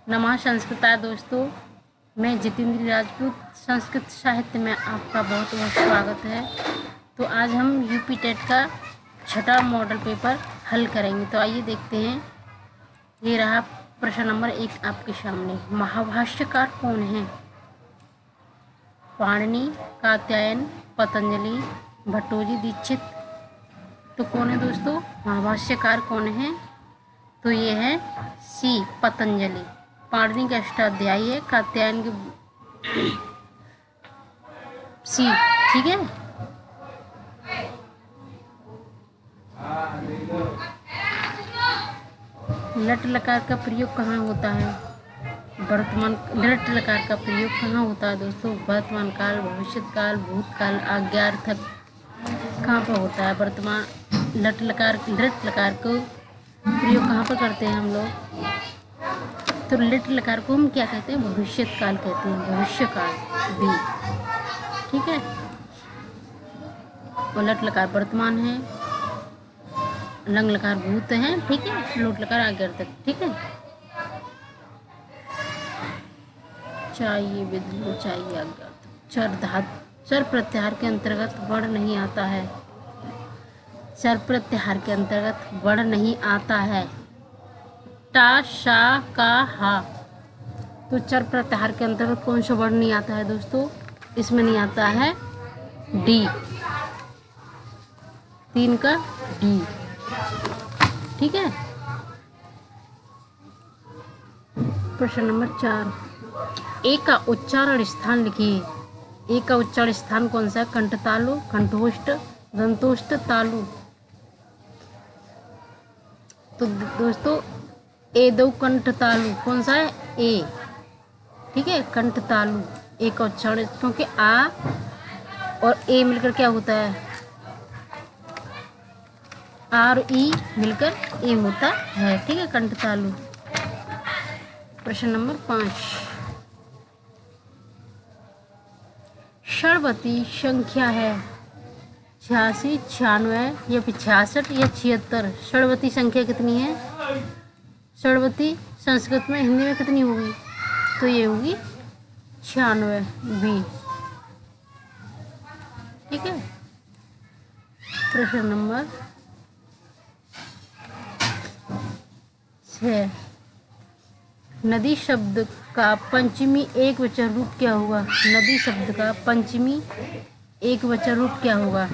नमः संस्कृताय दोस्तों, मैं जितेंद्र राजपूत। संस्कृत साहित्य में आपका बहुत बहुत स्वागत है। तो आज हम यूपी टेट का छठा मॉडल पेपर हल करेंगे। तो आइए देखते हैं। ये रहा प्रश्न नंबर 1 आपके सामने। महाभाष्यकार कौन है? पाणिनि, कात्यायन, पतंजलि, भट्टोजी, दीक्षित। तो कौन है दोस्तों? महाभाष्यकार कौन है? तो ये है सी, पतंजलि। पाणिनि के अष्टाध्यायी है, कात्यायन के सी। ठीक है। लट लकार का प्रयोग कहाँ होता है? वर्तमान। लट लकार का प्रयोग कहाँ होता है दोस्तों? वर्तमान काल, भविष्य काल, भूतकाल, आज्ञार्थक। कहाँ पर होता है वर्तमान? लट लकार को प्रयोग कहाँ पर करते हैं हम लोग? तो लट लकार को हम क्या कहते हैं? भविष्य काल कहते हैं, भविष्य काल भी। ठीक है। और लट लकार वर्तमान है, लंग लकार भूत है। ठीक है। लोट लकार आज्ञार्थक। ठीक है। चाहिए विद्रोह, चाहिए आज्ञार्थक। चर धातु, चर प्रत्याहार के अंतर्गत वर्ण नहीं आता है। चर प्रत्याहार के अंतर्गत वर्ण नहीं आता है। टा, शा, का, हा। तो चर प्रत्याहार के अंतर्गत कौन सा वर्ण नहीं आता है दोस्तों? इसमें नहीं आता है डी, 3 का डी। ठीक है। प्रश्न नंबर 4। ए का उच्चारण स्थान लिखिए। ए का उच्चारण स्थान कौन सा है? कंठ तालु, कंठोष्ठ, दंतोष्ठ, तालु। तो दोस्तों ए दो कंठ तालु कौन सा है? ए। ठीक है। कंठ तालु ए का उच्चारण, क्योंकि आ और ए मिलकर क्या होता है? आर ई मिलकर ए होता है। ठीक है। कंठ तालु। प्रश्न नंबर 5। षणवती संख्या है 86, 96 या 66 या 76। षणवती संख्या कितनी है? षणवती संस्कृत में, हिंदी में कितनी होगी? तो ये होगी 96 बी। ठीक है। प्रश्न नंबर 6। नदी शब्द का पंचमी एक वचन रूप क्या होगा? नदी शब्द का पंचमी एक वचन रूप क्या होगा?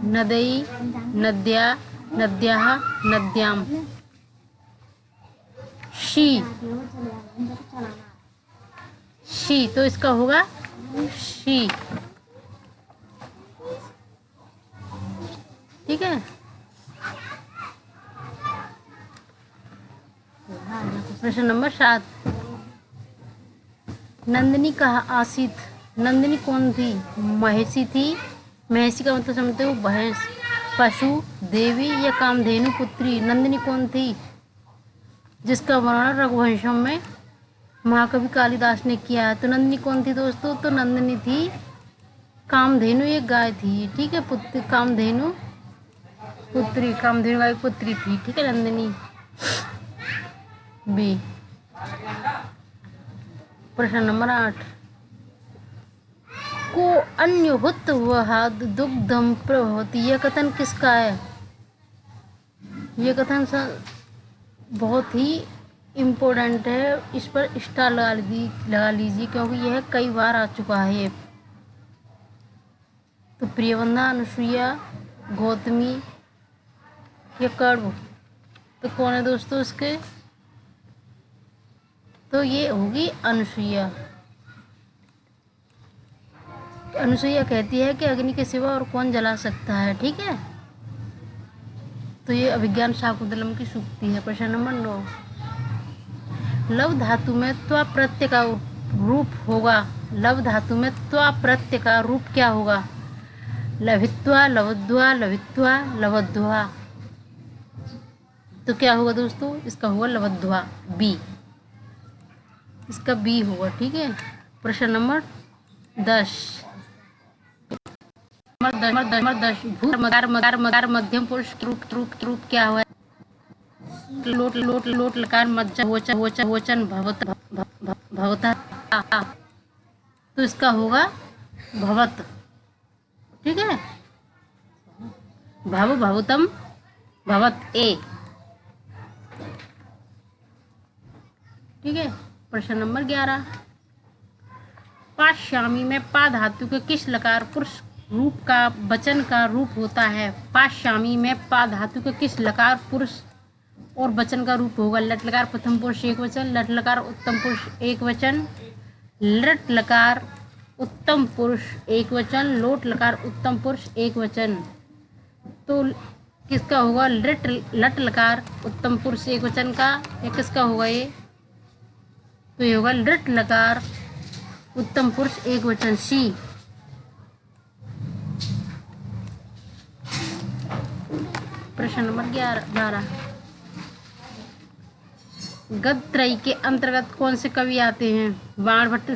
नदई, नद्या, नद्याः, नद्याम। She, she. तो इसका होगा शी। ठीक है। प्रश्न नंबर 7। नंदिनी कहाँ आसित? नंदिनी कौन थी? महिषी थी। महिषी का मतलब समझते हो? भैंस, पशु, देवी या कामधेनु पुत्री। नंदिनी कौन थी? जिसका वर्णन रघुवंशम में महाकवि कालिदास ने किया है। तो नंदिनी कौन थी दोस्तों? तो नंदिनी थी कामधेनु, एक गाय थी। ठीक है। पुत्री, कामधेनु पुत्री, कामधेनु गाय पुत्री थी। ठीक है। नंदिनी बी। प्रश्न नंबर 8। को अन्यभूत वहाद दुग्धम प्रभवती। यह कथन किसका है? यह कथन बहुत ही इम्पोर्टेंट है। इस पर स्टार लगा लीजिए, क्योंकि यह कई बार आ चुका है। तो प्रियवंदा, अनुसुईया, गौतमी या कर्व। तो कौन है दोस्तों इसके? तो ये होगी अनुसुईया। अनुसुईया कहती है कि अग्नि के सिवा और कौन जला सकता है। ठीक है। तो ये अभिज्ञान शाकुंतलम की सूक्ति है। प्रश्न नंबर 9। लव धातु में त्वा प्रत्यय का रूप होगा। लव धातु में त्वा प्रत्यय का रूप क्या होगा? लभित्वा, लवद्वा, लभित्वा, लवद्वा। तो क्या होगा दोस्तों? इसका होगा लवद्वा, बी। इसका बी होगा। ठीक है। प्रश्न नंबर 10। भू मध्यम पुरुष रूप क्या हुआ? लोट लकार मज्जा वचन भवता। तो इसका होगा भवत। ठीक है, भवतम भवत ए। ठीक है, प्रश्न नंबर 11। पाश्यामी में पा धातु के किस लकार पुरुष रूप का वचन का रूप होता है? पाश्यामी में पा धातु के किस लकार पुरुष और वचन का रूप होगा? लट लकार प्रथम पुरुष एक वचन, लट लकार उत्तम पुरुष एक वचन, लट लकार उत्तम पुरुष एक वचन, लोट लकार उत्तम पुरुष एक वचन। तो किसका होगा? लट लकार उत्तम पुरुष एक वचन का, या किसका होगा ये? तो ये होगा लट लकार उत्तम पुरुष एक वचन, सी। प्रश्न नंबर 12। गद्य त्रयी के अंतर्गत कौन से कवि आते हैं? बाणभट्ट,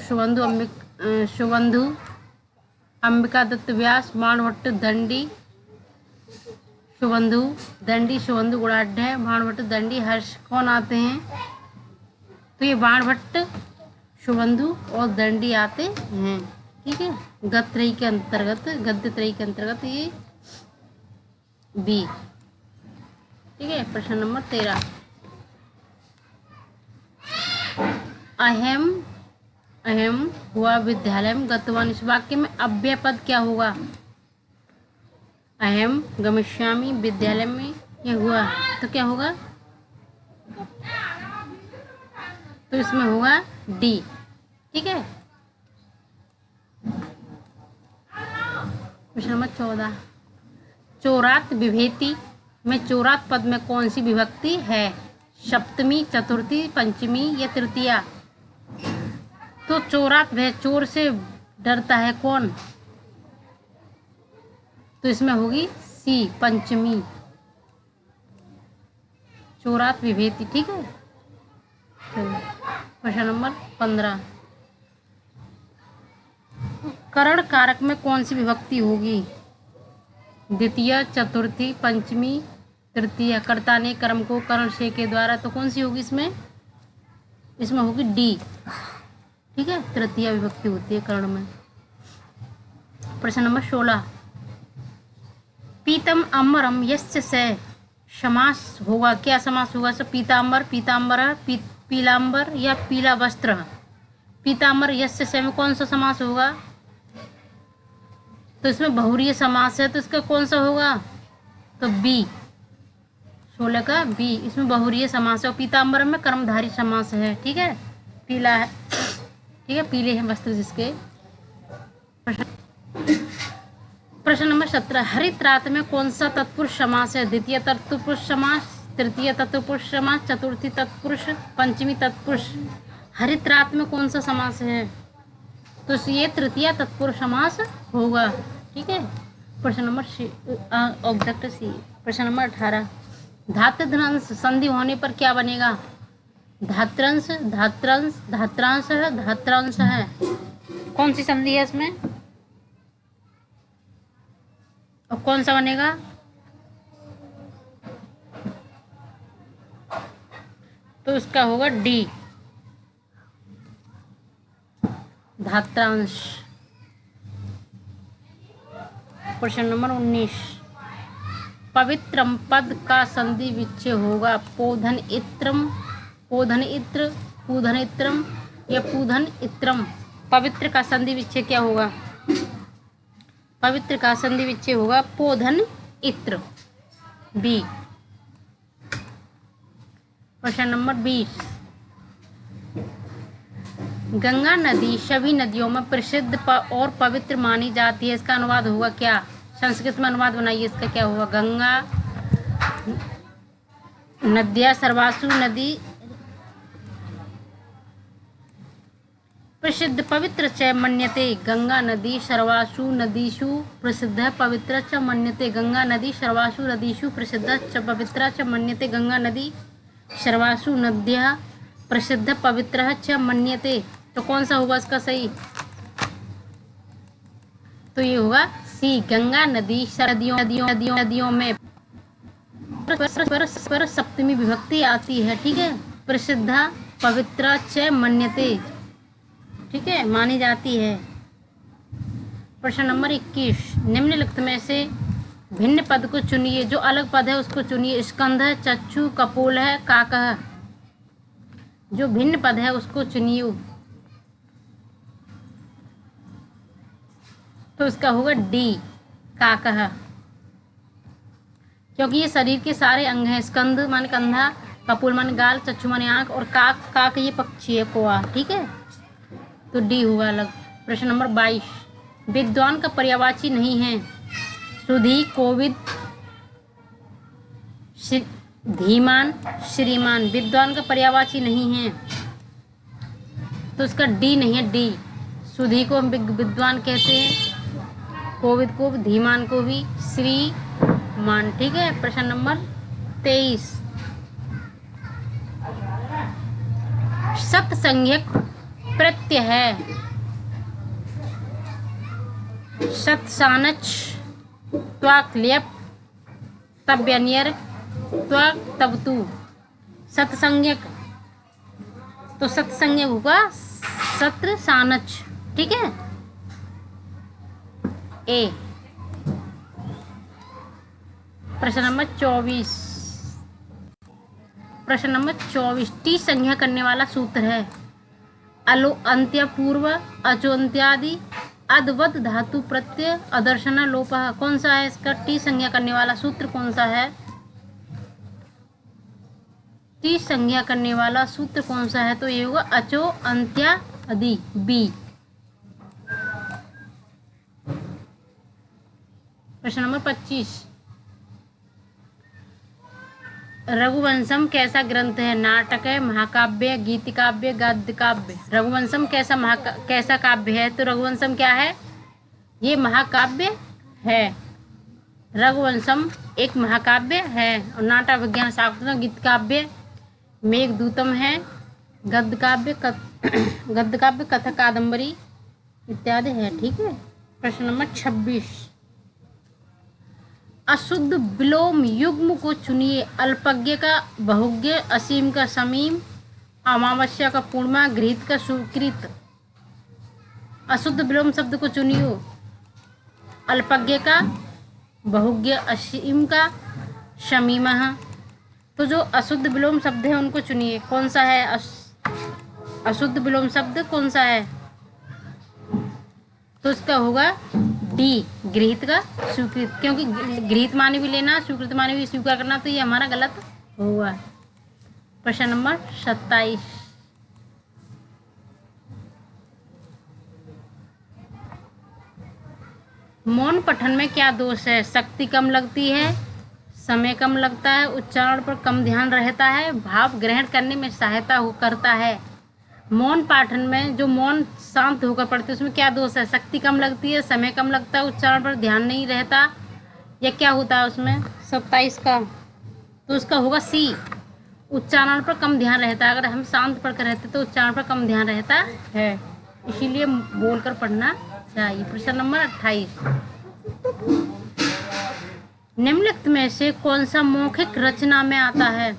शुभंधु, अंबिका दत्त व्यास, बाणभट्ट, दंडी, शुभंधु, शुभंधु गुणाढ़, बाणभट्ट, दंडी, हर्ष। कौन आते हैं? तो ये बाणभट्ट, शुभंधु और दंडी आते हैं। ठीक है, गद्य त्रयी के अंतर्गत ये बी। ठीक है, प्रश्न नंबर 13। अहम हुआ विद्यालय में गतवान, इस वाक्य में अव्यय पद क्या होगा? अहम गमिष्यामि विद्यालय में ये हुआ, तो क्या होगा? तो इसमें होगा डी। ठीक है, प्रश्न नंबर 14। चोरात विभेति में चोरात पद में कौन सी विभक्ति है? सप्तमी, चतुर्थी, पंचमी या तृतीया? तो चोरात वह चोर से डरता है, कौन? तो इसमें होगी सी, पंचमी, चोरात विभेति। ठीक है, प्रश्न नंबर 15। करण कारक में कौन सी विभक्ति होगी? द्वितीय, चतुर्थी, पंचमी, तृतीय? कर्ता ने कर्म को करण से के द्वारा, तो कौन सी होगी इसमें? इसमें होगी डी। ठीक है, तृतीय विभक्ति होती है कर्ण में। प्रश्न नंबर 16। पीतम अमरम यस्य से समास होगा, क्या समास होगा? सब पीताम्बर, पीताम्बर, पीलाम्बर या पीला वस्त्र? पीताम्बर यस्य से में कौन सा समास होगा? तो इसमें बहुरीय समास है, तो इसका कौन सा होगा? तो बी, 16 का बी, इसमें बहुरीय समास है। और पीताम्बर में कर्मधारी समास है। ठीक है, पीला है। ठीक है, पीले हैं वस्त्र जिसके। प्रश्न नंबर 17। हरित रात में कौन सा तत्पुरुष समास है? द्वितीय तत्पुरुष समास, तृतीय तत्पुरुष समास, चतुर्थी तत्पुरुष, पंचमी तत्पुरुष? हरित रात में कौन सा समास है? तो ये तृतीय तत्पुरुष समास होगा। ठीक है, प्रश्न नंबर ऑब्जेक्ट सी। प्रश्न नंबर 18। धातुध्वंस संधि होने पर क्या बनेगा? धात्रांश, धात्रांश, धात्रांश है, धात्रांश है। कौन सी संधि है इसमें? और कौन सा बनेगा? तो इसका होगा डी, धात्रांश। प्रश्न नंबर 19। पवित्रम पद का संधि विच्छेद होगा? पोधन इत्रम, पोधन इत्र, पूधन इत्रम या पूधन इत्रम? पवित्र का संधि विच्छेद क्या होगा? पवित्र का संधि विच्छेद होगा पोधन इत्र, बी। प्रश्न नंबर 20। गंगा नदी सभी नदियों में प्रसिद्ध और पवित्र मानी जाती है, इसका अनुवाद होगा क्या? संस्कृत में अनुवाद बनाइए, इसका क्या होगा? गंगा नद्या सर्वासु नदी प्रसिद्ध पवित्र च मन्यते। गंगा नदी सर्वासु नदीषु प्रसिद्ध पवित्र च मन्यते। गंगा नदी सर्वासु नदीषु प्रसिद्ध च पवित्र च मन्यते। गंगा नदी सर्वासु नद्यः प्रसिद्ध पवित्र च मन्यते। तो कौन सा होगा इसका सही? तो ये होगा सी, गंगा नदी नदियों में पर सप्तमी विभक्ति आती है, ठीक है। प्रसिद्धा पवित्रा च मन्यते, ठीक है, मानी जाती है। प्रश्न नंबर 21, निम्नलिखित में से भिन्न पद को चुनिए, जो अलग पद है उसको चुनिए। स्कंध है, चक्षु, कपोल है, काकः। जो भिन्न पद है उसको चुनिए, तो इसका होगा डी, काकः, क्योंकि ये शरीर के सारे अंग हैं। स्कंद माने कंधा, कपोल माने गाल, चक्षु माने आँख, और काक ये पक्षी है, कौवा, ठीक है, तो डी होगा अलग। प्रश्न नंबर 22, विद्वान का पर्यायवाची नहीं है। सुधी, कोविद, धीमान, श्रीमान, विद्वान का पर्यायवाची नहीं है, तो इसका डी नहीं है, डी। सुधी को हम विद्वान कहते हैं, कोविद को, धीमान को भी, श्रीमान, ठीक है। प्रश्न नंबर 23, सत्संज्ञक प्रत्यय है। सत्सानच, त्वाक ल्यप, तब्यन्यर, त्वाक तबतु। सत्संज्ञक, तो सत्संज्ञक होगा सत्र सानच, ठीक है, ए। प्रश्न नंबर 24, प्रश्न नंबर 24, टी संज्ञा करने वाला सूत्र है। अलो अंत्य पूर्व, अचोन्त्यादि, अद्वद धातु प्रत्यय, अदर्शन लोपः। कौन सा है इसका टी संज्ञा करने वाला सूत्र, कौन सा है? टी संज्ञा करने वाला सूत्र कौन सा है? तो ये होगा अचो अंत्यादि, बी। प्रश्न नंबर 25, रघुवंशम कैसा ग्रंथ है? नाटक है, महाकाव्य, गीत काव्य, गद्य काव्य। रघुवंशम कैसा काव्य है? तो रघुवंशम क्या है? ये महाकाव्य है। रघुवंशम एक महाकाव्य है। और नाटक विज्ञान शाकुंतलम, गीत काव्य, मेघदूतम है, गद्य काव्य कथा कादम्बरी इत्यादि है, ठीक है। प्रश्न नंबर 26, अशुद्ध विलोम युग्म को चुनिए। अल्पज्ञ का बहुज्ञ, असीम का समीम, अमावस्या का पूर्णिमा, घृत का सुकृत। अशुद्ध विलोम शब्द को चुनियो। अल्पज्ञ का, बहुज्ञ, असीम का, शमीमः। तो जो अशुद्ध विलोम शब्द है उनको चुनिए। कौन सा है अशुद्ध विलोम शब्द? कौन सा है? तो इसका होगा डी, गृहीत का स्वीकृत, क्योंकि गृहीत माने भी लेना, स्वीकृत माने भी स्वीकार करना, तो ये हमारा गलत होगा। प्रश्न नंबर 27, मौन पठन में क्या दोष है? शक्ति कम लगती है, समय कम लगता है, उच्चारण पर कम ध्यान रहता है, भाव ग्रहण करने में सहायता करता है। मौन पाठन में जो मौन शांत होकर पढ़ते हैं उसमें क्या दोष है? शक्ति कम लगती है, समय कम लगता है, उच्चारण पर ध्यान नहीं रहता, या क्या होता है उसमें 27 का? तो उसका होगा सी, उच्चारण पर कम ध्यान रहता है। अगर हम शांत पढ़कर रहते तो उच्चारण पर कम ध्यान रहता है, इसीलिए बोलकर पढ़ना चाहिए। प्रश्न नंबर 28, निम्नलिखित में से कौन सा मौखिक रचना में आता है?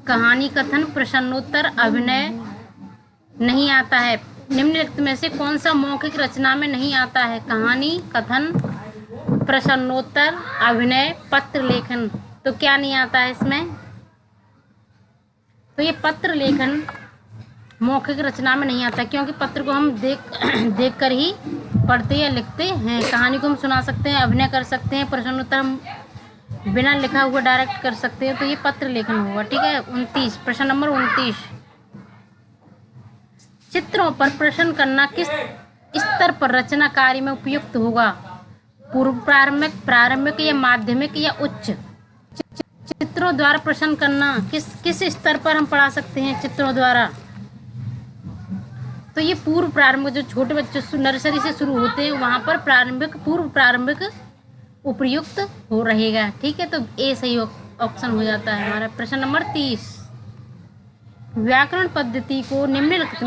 कहानी, कथन, प्रश्नोत्तर, अभिनय नहीं आता है। निम्नलिखित में से कौन सा मौखिक रचना में नहीं आता है? कहानी, कथन, प्रश्नोत्तर, अभिनय, पत्र लेखन। तो क्या नहीं आता है इसमें? तो ये पत्र लेखन मौखिक रचना में नहीं आता, क्योंकि पत्र को हम देख कर ही पढ़ते या लिखते हैं। कहानी को हम सुना सकते हैं, अभिनय कर सकते हैं, प्रश्नोत्तर हम बिना लिखा हुआ डायरेक्ट कर सकते हैं, तो ये पत्र लेखन होगा, ठीक है। 29, प्रश्न नंबर 29, चित्रों पर प्रश्न करना किस स्तर पर रचना कार्य में उपयुक्त होगा? पूर्व प्रारंभिक, प्रारंभिक या माध्यमिक या उच्च? चित्रों द्वारा प्रश्न करना किस स्तर पर हम पढ़ा सकते हैं चित्रों द्वारा? तो ये पूर्व प्रारंभिक, जो छोटे बच्चे नर्सरी से शुरू होते हैं वहाँ पर प्रारंभिक, पूर्व प्रारंभिक उपयुक्त हो रहेगा, ठीक है। तो ए सही ऑप्शन हो जाता है हमारा। प्रश्न नंबर 30, व्याकरण पद्धति को निम्नलिखित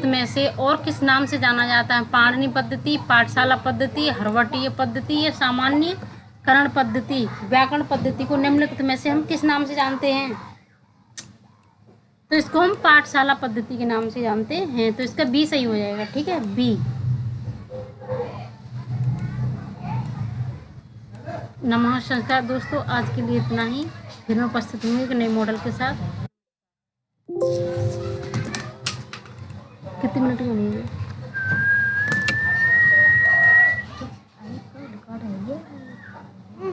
में से और किस नाम से जाना जाता है? पाणिनि पद्धति, पाठशाला पद्धति, हर्वटीय पद्धति या सामान्य करण पद्धति, व्याकरण पद्धति को निम्नलिखित में से हम किस नाम से जानते हैं? तो इसको हम पाठशाला पद्धति के नाम से जानते हैं। तो इसका बी सही हो जाएगा। ठीक है, बी। नमस्कार दोस्तों, आज के लिए इतना ही। फिर मैं उपस्थित हूँ एक नए मॉडल के साथ। कितने मिनट की बनी है?